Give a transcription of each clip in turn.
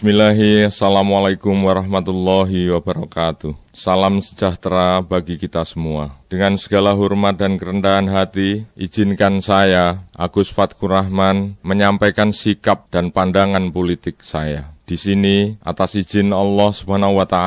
Bismillahirrahmanirrahim. Assalamualaikum warahmatullahi wabarakatuh. Salam sejahtera bagi kita semua. Dengan segala hormat dan kerendahan hati, izinkan saya, Agus Fatkur Rahman, menyampaikan sikap dan pandangan politik saya. Di sini, atas izin Allah SWT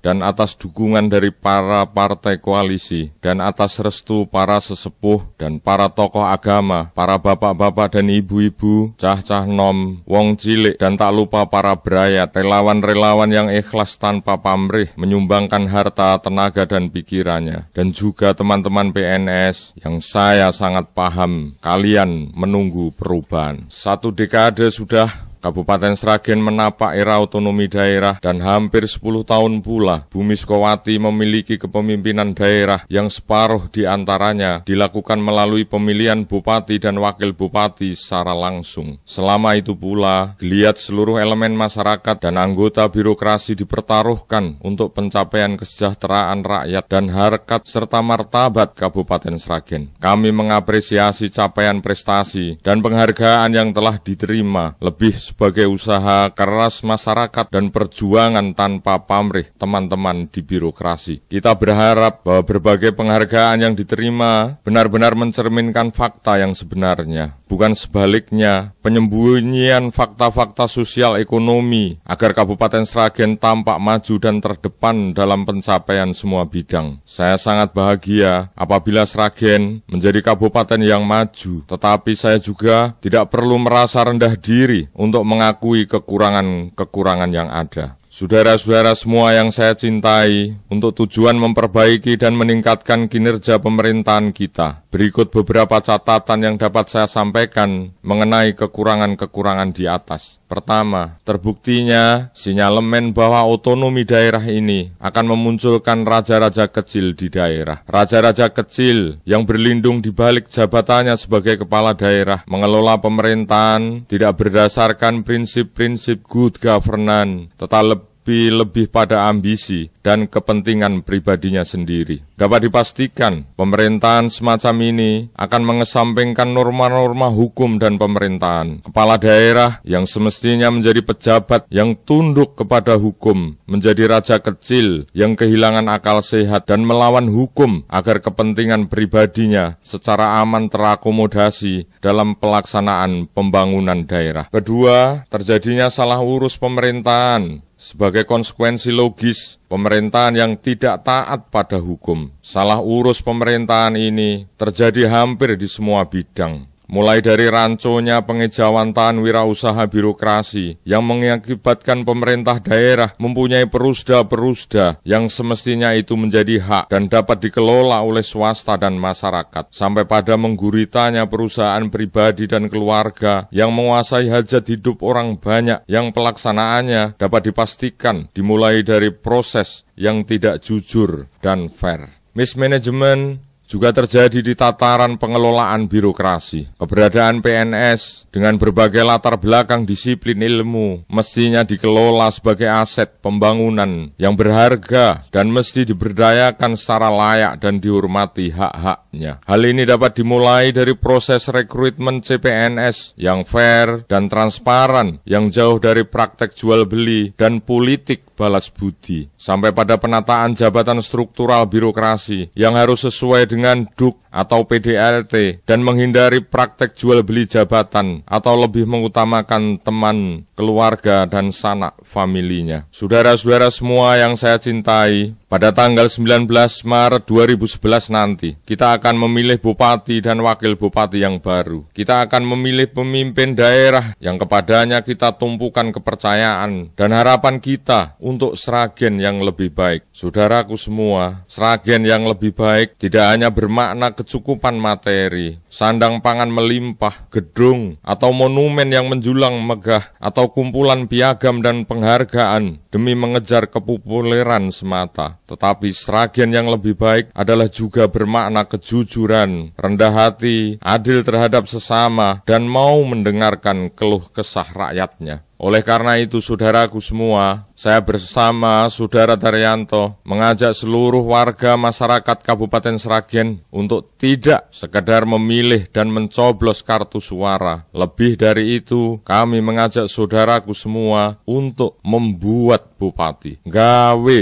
dan atas dukungan dari para partai koalisi dan atas restu para sesepuh dan para tokoh agama, para bapak-bapak dan ibu-ibu, cah-cah nom, wong cilik, dan tak lupa para berayat, relawan-relawan yang ikhlas tanpa pamrih menyumbangkan harta, tenaga, dan pikirannya, dan juga teman-teman PNS yang saya sangat paham kalian menunggu perubahan. 1 dekade sudah Kabupaten Sragen menapak era otonomi daerah dan hampir 10 tahun pula Bu Miskowati memiliki kepemimpinan daerah yang separuh diantaranya dilakukan melalui pemilihan bupati dan wakil bupati secara langsung. Selama itu pula, geliat seluruh elemen masyarakat dan anggota birokrasi dipertaruhkan untuk pencapaian kesejahteraan rakyat dan harkat serta martabat Kabupaten Sragen. Kami mengapresiasi capaian prestasi dan penghargaan yang telah diterima, lebih sebagai usaha keras masyarakat dan perjuangan tanpa pamrih teman-teman di birokrasi. Kita berharap bahwa berbagai penghargaan yang diterima benar-benar mencerminkan fakta yang sebenarnya, bukan sebaliknya penyembunyian fakta-fakta sosial ekonomi agar Kabupaten Sragen tampak maju dan terdepan dalam pencapaian semua bidang. Saya sangat bahagia apabila Sragen menjadi kabupaten yang maju, tetapi saya juga tidak perlu merasa rendah diri untuk mengakui kekurangan-kekurangan yang ada. Saudara-saudara semua yang saya cintai, untuk tujuan memperbaiki dan meningkatkan kinerja pemerintahan kita, berikut beberapa catatan yang dapat saya sampaikan mengenai kekurangan-kekurangan di atas. Pertama, terbuktinya sinyalemen bahwa otonomi daerah ini akan memunculkan raja-raja kecil di daerah. Raja-raja kecil yang berlindung di balik jabatannya sebagai kepala daerah, mengelola pemerintahan tidak berdasarkan prinsip-prinsip good governance, tetapi lebih pada ambisi dan kepentingan pribadinya sendiri. Dapat dipastikan, pemerintahan semacam ini akan mengesampingkan norma-norma hukum dan pemerintahan. Kepala daerah yang semestinya menjadi pejabat yang tunduk kepada hukum, menjadi raja kecil yang kehilangan akal sehat dan melawan hukum agar kepentingan pribadinya secara aman terakomodasi dalam pelaksanaan pembangunan daerah. Kedua, terjadinya salah urus pemerintahan. Sebagai konsekuensi logis, pemerintahan yang tidak taat pada hukum. Salah urus pemerintahan ini terjadi hampir di semua bidang. Mulai dari ranconya pengejawantahan wirausaha birokrasi yang mengakibatkan pemerintah daerah mempunyai perusda-perusda yang semestinya itu menjadi hak dan dapat dikelola oleh swasta dan masyarakat, sampai pada mengguritanya perusahaan pribadi dan keluarga yang menguasai hajat hidup orang banyak yang pelaksanaannya dapat dipastikan dimulai dari proses yang tidak jujur dan fair. Mismanagement juga terjadi di tataran pengelolaan birokrasi. Keberadaan PNS dengan berbagai latar belakang disiplin ilmu mestinya dikelola sebagai aset pembangunan yang berharga dan mesti diberdayakan secara layak dan dihormati hak-haknya. Hal ini dapat dimulai dari proses rekrutmen CPNS yang fair dan transparan, yang jauh dari praktek jual beli dan politik balas budi, sampai pada penataan jabatan struktural birokrasi yang harus sesuai dengan DUK atau PDLT dan menghindari praktek jual beli jabatan atau lebih mengutamakan teman, keluarga, dan sanak familinya. Saudara-saudara semua yang saya cintai, pada tanggal 19 Maret 2011 nanti, kita akan memilih bupati dan wakil bupati yang baru. Kita akan memilih pemimpin daerah yang kepadanya kita tumpukan kepercayaan dan harapan kita untuk Sragen yang lebih baik. Saudaraku semua, Sragen yang lebih baik tidak hanya bermakna kecukupan materi, sandang pangan melimpah, gedung, atau monumen yang menjulang megah, atau kumpulan piagam dan penghargaan demi mengejar kepopuleran semata. Tetapi Sragen yang lebih baik adalah juga bermakna kejujuran, rendah hati, adil terhadap sesama, dan mau mendengarkan keluh kesah rakyatnya. Oleh karena itu, saudaraku semua, saya bersama Saudara Daryanto mengajak seluruh warga masyarakat Kabupaten Sragen untuk tidak sekedar memilih dan mencoblos kartu suara. Lebih dari itu, kami mengajak saudaraku semua untuk membuat bupati, gawe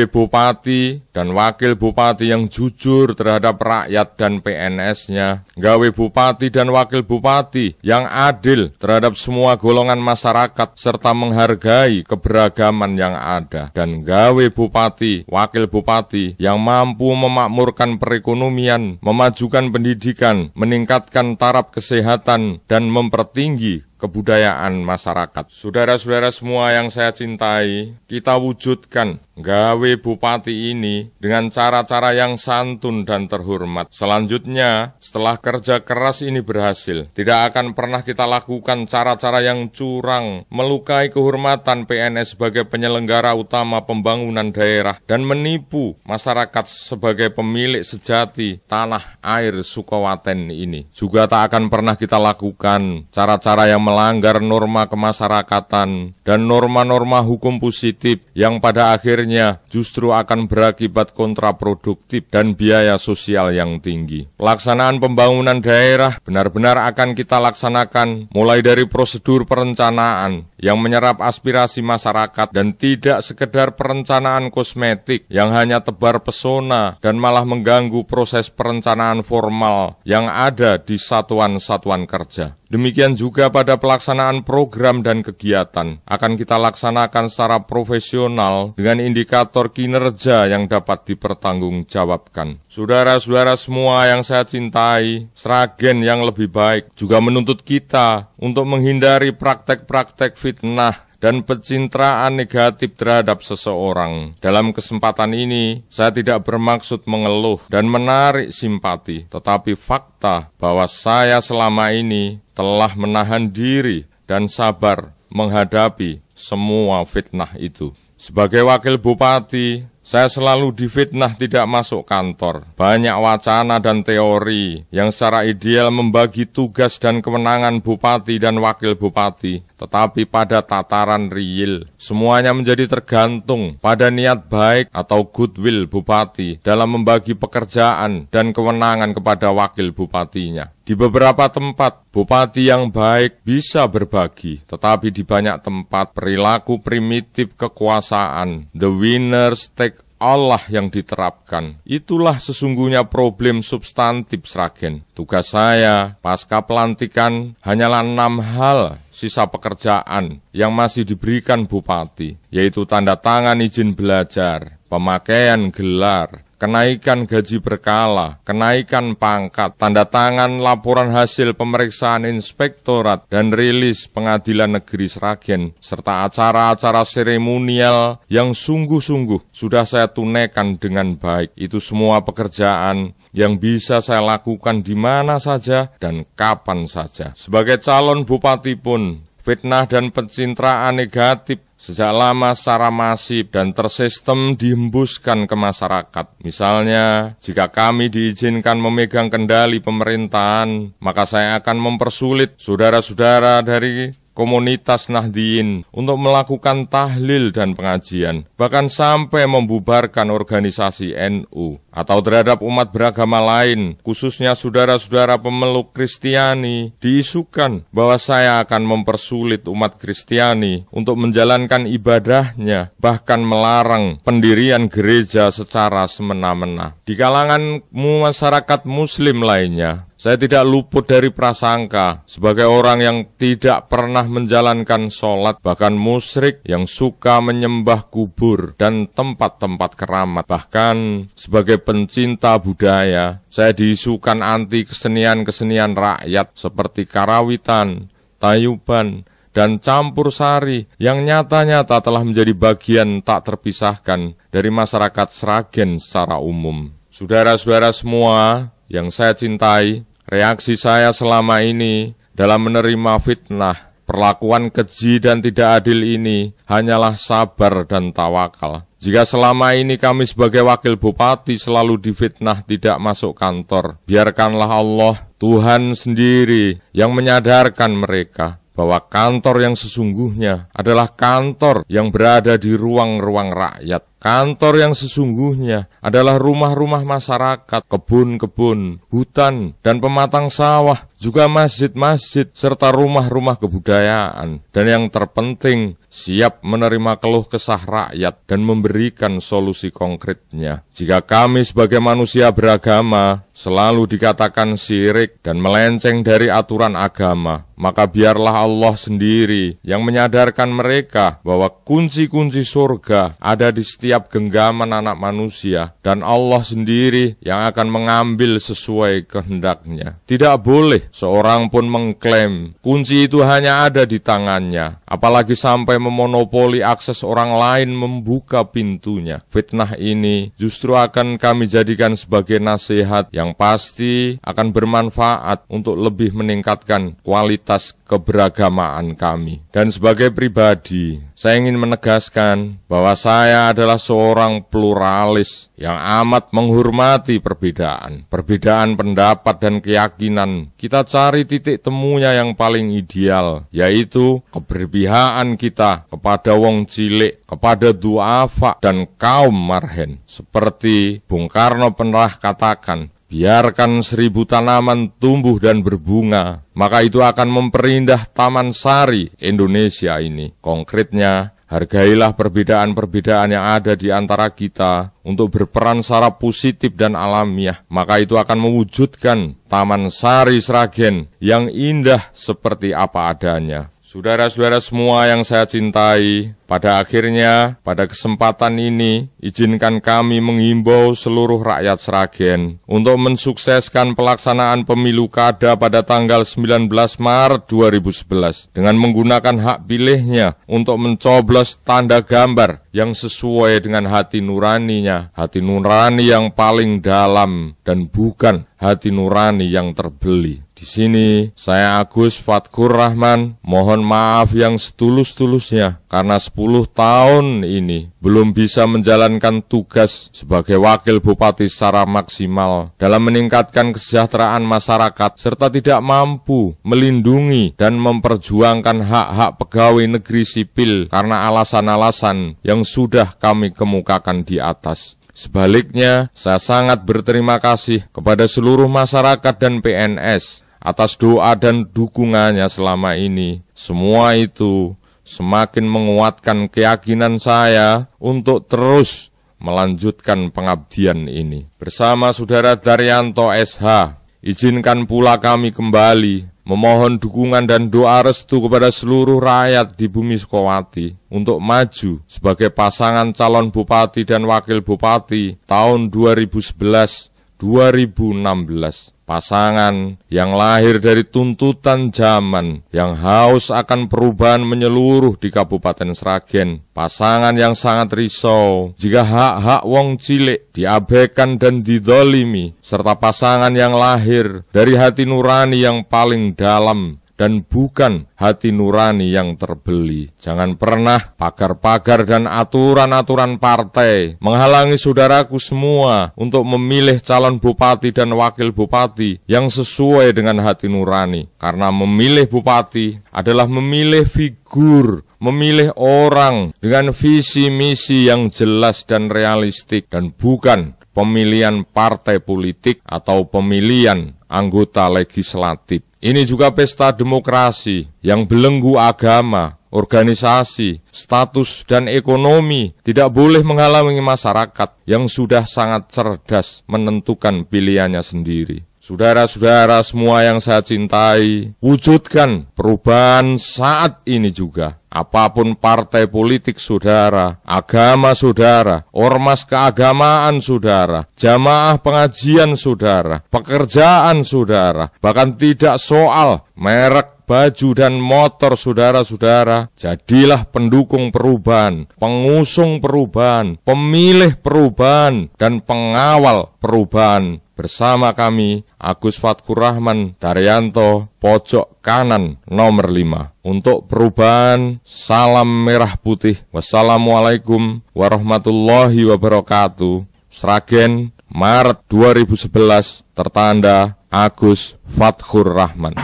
bupati dan wakil bupati yang jujur terhadap rakyat dan PNS-nya, gawe bupati dan wakil bupati yang adil terhadap semua golongan masyarakat serta menghargai keberagaman yang ada, dan gawe bupati, wakil bupati yang mampu memakmurkan perekonomian, memajukan pendidikan, meningkatkan taraf kesehatan, dan mempertinggi kebudayaan masyarakat. Saudara-saudara semua yang saya cintai, kita wujudkan gawe bupati ini dengan cara-cara yang santun dan terhormat. Selanjutnya, setelah kerja keras ini berhasil, tidak akan pernah kita lakukan cara-cara yang curang, melukai kehormatan PNS sebagai penyelenggara utama pembangunan daerah, dan menipu masyarakat sebagai pemilik sejati tanah air Sukawaten ini. Juga tak akan pernah kita lakukan cara-cara yang melanggar norma kemasyarakatan dan norma-norma hukum positif yang pada akhirnya justru akan berakibat kontraproduktif dan biaya sosial yang tinggi. Pelaksanaan pembangunan daerah benar-benar akan kita laksanakan mulai dari prosedur perencanaan yang menyerap aspirasi masyarakat dan tidak sekedar perencanaan kosmetik yang hanya tebar pesona dan malah mengganggu proses perencanaan formal yang ada di satuan-satuan kerja. Demikian juga pada pelaksanaan program dan kegiatan akan kita laksanakan secara profesional dengan indikator kinerja yang dapat dipertanggungjawabkan. Saudara-saudara semua yang saya cintai, Sragen yang lebih baik juga menuntut kita untuk menghindari praktek-praktek fitnah dan pencitraan negatif terhadap seseorang. Dalam kesempatan ini, saya tidak bermaksud mengeluh dan menarik simpati, tetapi fakta bahwa saya selama ini telah menahan diri dan sabar menghadapi semua fitnah itu. Sebagai wakil bupati, saya selalu difitnah tidak masuk kantor. Banyak wacana dan teori yang secara ideal membagi tugas dan kewenangan bupati dan wakil bupati. Tetapi pada tataran real, semuanya menjadi tergantung pada niat baik atau goodwill bupati dalam membagi pekerjaan dan kewenangan kepada wakil bupatinya. Di beberapa tempat, bupati yang baik bisa berbagi, tetapi di banyak tempat perilaku primitif kekuasaan, the winners take Allah yang diterapkan. Itulah sesungguhnya problem substantif Sragen. Tugas saya pasca pelantikan hanyalah 6 hal sisa pekerjaan yang masih diberikan bupati, yaitu tanda tangan izin belajar, pemakaian gelar, kenaikan gaji berkala, kenaikan pangkat, tanda tangan laporan hasil pemeriksaan inspektorat dan rilis pengadilan negeri Sragen, serta acara-acara seremonial yang sungguh-sungguh sudah saya tunaikan dengan baik. Itu semua pekerjaan yang bisa saya lakukan di mana saja dan kapan saja. Sebagai calon bupati pun, fitnah dan pencitraan negatif sejak lama secara masif dan tersistem dihembuskan ke masyarakat. Misalnya, jika kami diizinkan memegang kendali pemerintahan, maka saya akan mempersulit saudara-saudara dari komunitas Nahdliyin untuk melakukan tahlil dan pengajian, bahkan sampai membubarkan organisasi NU, atau terhadap umat beragama lain, khususnya saudara-saudara pemeluk Kristiani, diisukan bahwa saya akan mempersulit umat Kristiani untuk menjalankan ibadahnya, bahkan melarang pendirian gereja secara semena-mena. Di kalangan masyarakat Muslim lainnya, saya tidak luput dari prasangka sebagai orang yang tidak pernah menjalankan sholat, bahkan musyrik yang suka menyembah kubur dan tempat-tempat keramat. Bahkan sebagai pencinta budaya, saya diisukan anti kesenian-kesenian rakyat seperti karawitan, tayuban, dan campur sari yang nyata-nyata telah menjadi bagian tak terpisahkan dari masyarakat Sragen secara umum. Saudara-saudara semua yang saya cintai, reaksi saya selama ini dalam menerima fitnah, perlakuan keji dan tidak adil ini hanyalah sabar dan tawakal. Jika selama ini kami sebagai wakil bupati selalu difitnah tidak masuk kantor, biarkanlah Allah, Tuhan sendiri yang menyadarkan mereka bahwa kantor yang sesungguhnya adalah kantor yang berada di ruang-ruang rakyat. Kantor yang sesungguhnya adalah rumah-rumah masyarakat, kebun-kebun, hutan, dan pematang sawah, juga masjid-masjid, serta rumah-rumah kebudayaan. Dan yang terpenting, siap menerima keluh kesah rakyat dan memberikan solusi konkretnya. Jika kami sebagai manusia beragama selalu dikatakan syirik dan melenceng dari aturan agama, maka biarlah Allah sendiri yang menyadarkan mereka bahwa kunci-kunci surga ada di setiap genggaman anak manusia, dan Allah sendiri yang akan mengambil sesuai kehendaknya. Tidak boleh seorang pun mengklaim kunci itu hanya ada di tangannya, apalagi sampai memonopoli akses orang lain membuka pintunya. Fitnah ini justru akan kami jadikan sebagai nasihat yang pasti akan bermanfaat untuk lebih meningkatkan kualitas keberagamaan kami. Dan sebagai pribadi, saya ingin menegaskan bahwa saya adalah seorang pluralis yang amat menghormati perbedaan pendapat dan keyakinan. Kita cari titik temunya yang paling ideal, yaitu keberpihakan kita kepada wong cilik, kepada duafa dan kaum marhen. Seperti Bung Karno pernah katakan, biarkan 1000 tanaman tumbuh dan berbunga, maka itu akan memperindah taman sari Indonesia ini. Konkretnya, hargailah perbedaan-perbedaan yang ada di antara kita untuk berperan secara positif dan alamiah, maka itu akan mewujudkan taman sari Sragen yang indah seperti apa adanya. Saudara-saudara semua yang saya cintai, pada akhirnya, pada kesempatan ini, izinkan kami menghimbau seluruh rakyat Sragen untuk mensukseskan pelaksanaan pemilu kada pada tanggal 19 Maret 2011 dengan menggunakan hak pilihnya untuk mencoblos tanda gambar yang sesuai dengan hati nuraninya, hati nurani yang paling dalam dan bukan hati nurani yang terbeli. Di sini, saya Agus Fatkur Rahman, mohon maaf yang setulus-tulusnya karena 10 tahun ini belum bisa menjalankan tugas sebagai wakil bupati secara maksimal dalam meningkatkan kesejahteraan masyarakat serta tidak mampu melindungi dan memperjuangkan hak-hak pegawai negeri sipil karena alasan-alasan yang sudah kami kemukakan di atas. Sebaliknya, saya sangat berterima kasih kepada seluruh masyarakat dan PNS atas doa dan dukungannya selama ini. Semua itu semakin menguatkan keyakinan saya untuk terus melanjutkan pengabdian ini. Bersama Saudara Daryanto SH, izinkan pula kami kembali memohon dukungan dan doa restu kepada seluruh rakyat di bumi Sukowati untuk maju sebagai pasangan calon bupati dan wakil bupati tahun 2011-2016. Pasangan yang lahir dari tuntutan zaman, yang haus akan perubahan menyeluruh di Kabupaten Sragen. Pasangan yang sangat risau jika hak-hak wong cilik diabaikan dan didolimi, serta pasangan yang lahir dari hati nurani yang paling dalam dan bukan hati nurani yang terbeli. Jangan pernah pagar-pagar dan aturan-aturan partai menghalangi saudaraku semua untuk memilih calon bupati dan wakil bupati yang sesuai dengan hati nurani. Karena memilih bupati adalah memilih figur, memilih orang dengan visi misi yang jelas dan realistik, dan bukan pemilihan partai politik atau pemilihan anggota legislatif. Ini juga pesta demokrasi yang belenggu agama, organisasi, status, dan ekonomi tidak boleh menghalangi masyarakat yang sudah sangat cerdas menentukan pilihannya sendiri. Saudara-saudara semua yang saya cintai, wujudkan perubahan saat ini juga. Apapun partai politik saudara, agama saudara, ormas keagamaan saudara, jamaah pengajian saudara, pekerjaan saudara, bahkan tidak soal merek baju dan motor saudara-saudara, jadilah pendukung perubahan, pengusung perubahan, pemilih perubahan, dan pengawal perubahan. Bersama kami, Agus Fatkur Rahman Daryanto, pojok kanan nomor 5. Untuk perubahan, salam merah putih. Wassalamualaikum warahmatullahi wabarakatuh. Sragen, Maret 2011, tertanda Agus Fatkur Rahman.